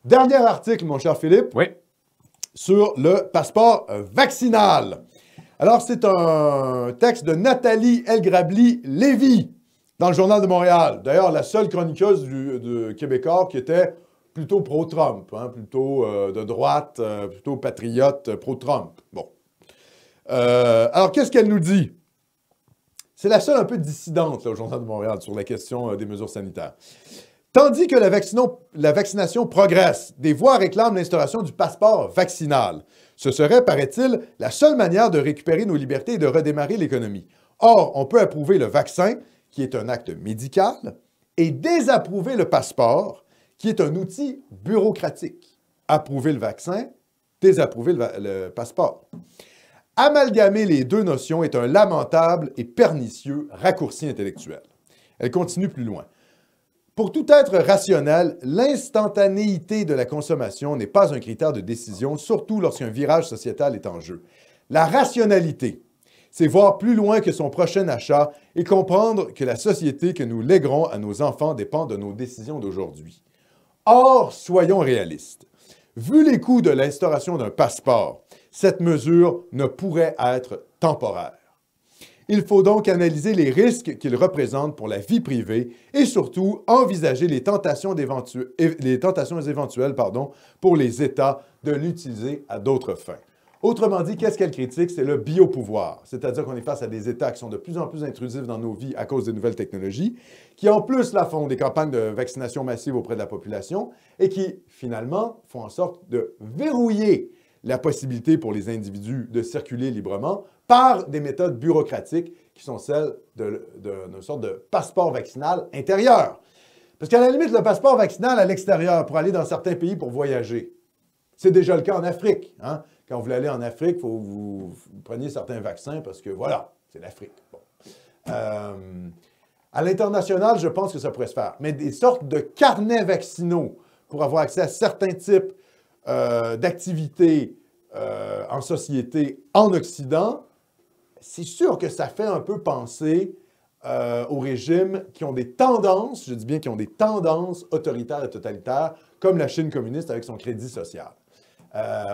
Dernier article, mon cher Philippe, Oui. sur le passeport vaccinal. Alors, c'est un texte de Nathalie Elgrabli-Lévy dans le Journal de Montréal. D'ailleurs, la seule chroniqueuse de Québécois qui était plutôt pro-Trump, hein, plutôt de droite, plutôt patriote, pro-Trump. Bon. Alors, qu'est-ce qu'elle nous dit? C'est la seule un peu dissidente là, au Journal de Montréal sur la question des mesures sanitaires. Tandis que la vaccination progresse, des voix réclament l'instauration du passeport vaccinal. Ce serait, paraît-il, la seule manière de récupérer nos libertés et de redémarrer l'économie. Or, on peut approuver le vaccin, qui est un acte médical, et désapprouver le passeport, qui est un outil bureaucratique. Approuver le vaccin, désapprouver le passeport. Amalgamer les deux notions est un lamentable et pernicieux raccourci intellectuel. Elle continue plus loin. Pour tout être rationnel, l'instantanéité de la consommation n'est pas un critère de décision, surtout lorsqu'un virage sociétal est en jeu. La rationalité, c'est voir plus loin que son prochain achat et comprendre que la société que nous léguerons à nos enfants dépend de nos décisions d'aujourd'hui. Or, soyons réalistes. Vu les coûts de l'instauration d'un passeport, cette mesure ne pourrait être temporaire. Il faut donc analyser les risques qu'il représente pour la vie privée et surtout envisager les tentations éventuelles pour les États de l'utiliser à d'autres fins. Autrement dit, qu'est-ce qu'elle critique? C'est le biopouvoir, c'est-à-dire qu'on est face à des États qui sont de plus en plus intrusifs dans nos vies à cause des nouvelles technologies, qui en plus font des campagnes de vaccination massive auprès de la population et qui, finalement, font en sorte de verrouiller la possibilité pour les individus de circuler librement par des méthodes bureaucratiques qui sont celles d'une sorte de passeport vaccinal intérieur. Parce qu'à la limite, le passeport vaccinal à l'extérieur pour aller dans certains pays pour voyager, c'est déjà le cas en Afrique. Hein? Quand vous voulez aller en Afrique, il faut que vous preniez certains vaccins parce que voilà, c'est l'Afrique. Bon. À l'international, je pense que ça pourrait se faire. Mais des sortes de carnets vaccinaux pour avoir accès à certains types d'activités en société en Occident, c'est sûr que ça fait un peu penser aux régimes qui ont des tendances, je dis bien qui ont des tendances autoritaires et totalitaires, comme la Chine communiste avec son crédit social.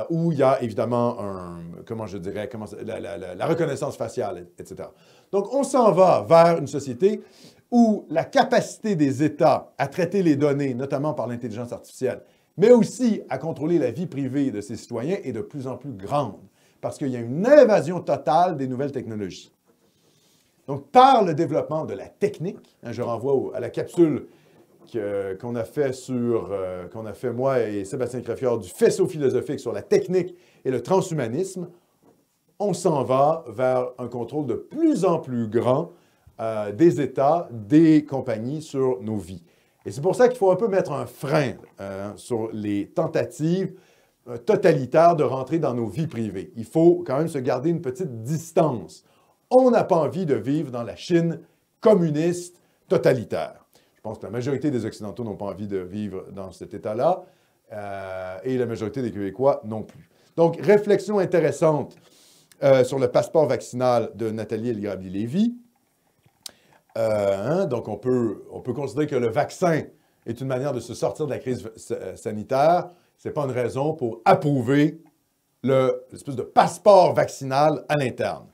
Où il y a évidemment la reconnaissance faciale, etc. Donc, on s'en va vers une société où la capacité des États à traiter les données, notamment par l'intelligence artificielle, mais aussi à contrôler la vie privée de ses citoyens est de plus en plus grande, parce qu'il y a une invasion totale des nouvelles technologies. Donc, par le développement de la technique, hein, je renvoie à la capsule qu'on a fait moi et Sébastien Créfiard du faisceau philosophique sur la technique et le transhumanisme, on s'en va vers un contrôle de plus en plus grand des États, des compagnies sur nos vies. Et c'est pour ça qu'il faut un peu mettre un frein sur les tentatives totalitaires de rentrer dans nos vies privées. Il faut quand même se garder une petite distance. On n'a pas envie de vivre dans la Chine communiste totalitaire. Je pense que la majorité des Occidentaux n'ont pas envie de vivre dans cet état-là, et la majorité des Québécois non plus. Donc, réflexion intéressante sur le passeport vaccinal de Nathalie Elgrabli-Lévy. Donc, on peut considérer que le vaccin est une manière de se sortir de la crise sanitaire. Ce n'est pas une raison pour approuver l'espèce de passeport vaccinal à l'interne.